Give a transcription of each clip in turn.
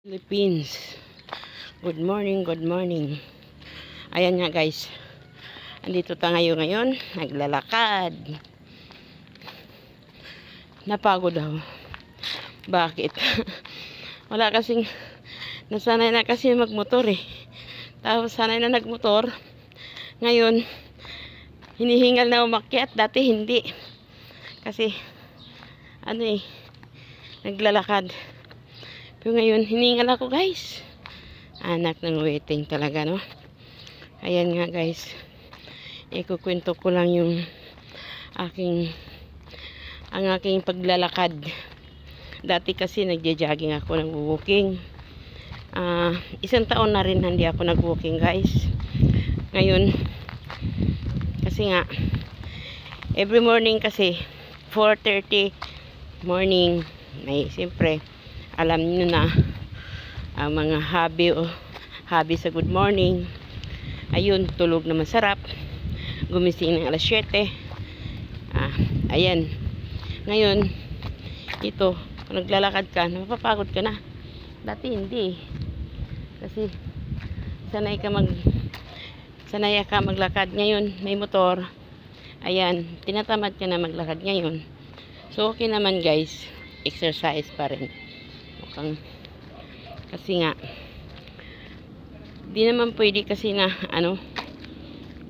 Philippines. Good morning, good morning. Ayan nga guys. Andito tayo ngayon, naglalakad. Napagod ako. Bakit? Wala kasing nasanay na kasi magmotor eh. Tapos sanay na nagmotor. Ngayon, hinihingal na umakyat. Dati hindi. Kasi naglalakad. Pero ngayon, hiningal ako guys. Anak ng waiting talaga, no? Ayan nga guys. Ikukwento ko lang yung ang aking paglalakad. Dati kasi nagja-jogging ako, nag-walking. Isang taon na rin hindi ako nag-walking guys. Ngayon, kasi nga, every morning kasi, 4:30 morning, may siyempre, alam niyo na ang mga hobby sa good morning. Ayun, tulog na masarap. Gumising ng alas 7. Ayan. Ngayon, ito, kung naglalakad ka, napapagod ka na. Dati hindi. Kasi sanay ka maglakad. Ngayon, may motor. Ayan, tinatamad ka na maglakad ngayon. So, okay naman guys. Exercise pa rin. Kasi nga di naman pwede kasi na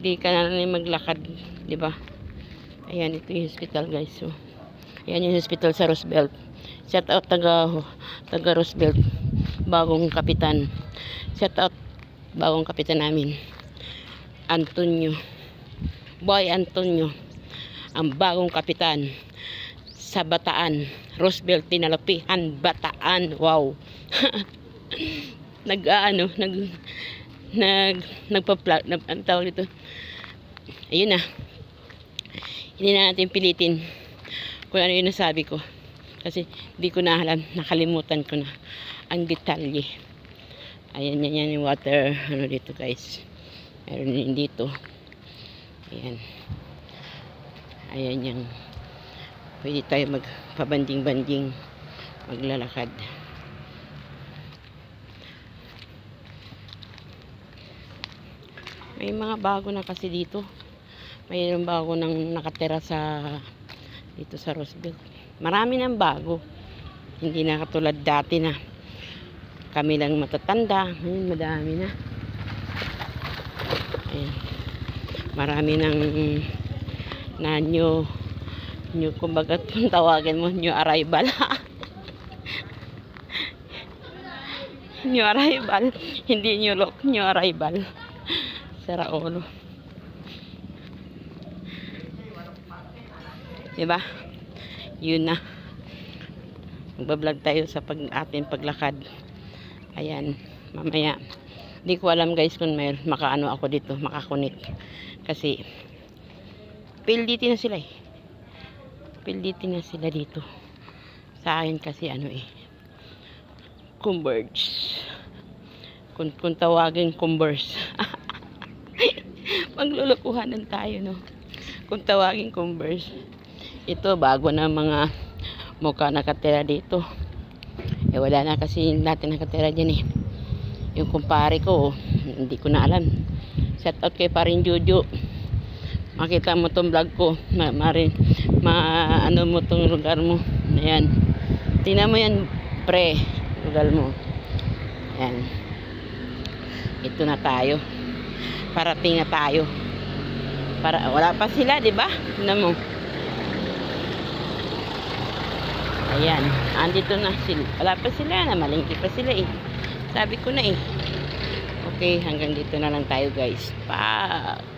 di ka na rin maglakad, di ba? Ayan, ito yung hospital guys. So, ayan yung hospital sa Roosevelt. Shout out taga Roosevelt, bagong kapitan. Shout out bagong kapitan namin, Antonio, Boy Antonio, ang bagong kapitan sa Bataan, Roosevelt, Tinalapihan, Bataan. Wow. Ang tawag dito. Ayun na. Hindi na natin pilitin kung ano yung nasabi ko. Kasi di ko na alam, nakalimutan ko na ang detalye. Ayan, yan yung water. Ano dito guys. Meron din dito. Ayan. Ayan yung pwede tayo magpabanding-banding, maglalakad. May mga bago na kasi dito. Mayroong bago nang nakatira dito sa Roosevelt. Marami nang bago. Hindi na katulad dati na kami lang matatanda. Ngayon madami na. Ayan. Marami nang new, kumbaga kung tawagin mo, new arrival. New arrival. Hindi new look, new arrival. Sara ulo. Diba? Yun na. Magbablog tayo sa ating paglakad. Ayan. Mamaya. Hindi ko alam guys kung may makaano ako dito, makakunik. Kasi PLDT na sila eh. PLDT na sila dito. Sa akin kasi Converge. Kung tawagin Converse. Maglulukuhanan tayo, no? Kung tawagin Converse. Ito, bago na mga mukha nakatira dito. Eh, wala na kasi natin nakatira dyan eh. Yung kumpare ko, hindi ko na alam. Shout out kay paring Jojo. Makita mo tong vlog ko. Ano mo tong lugar mo. Ayan. Tingnan mo yan, pre. Lugar mo. Ayan. Ito na tayo. Parating na tayo. Wala pa sila, di ba? Tingnan mo. Ayan. Andito na sila. Wala pa sila. Namalingki pa sila eh. Sabi ko na eh. Okay, hanggang dito na lang tayo guys. Bye.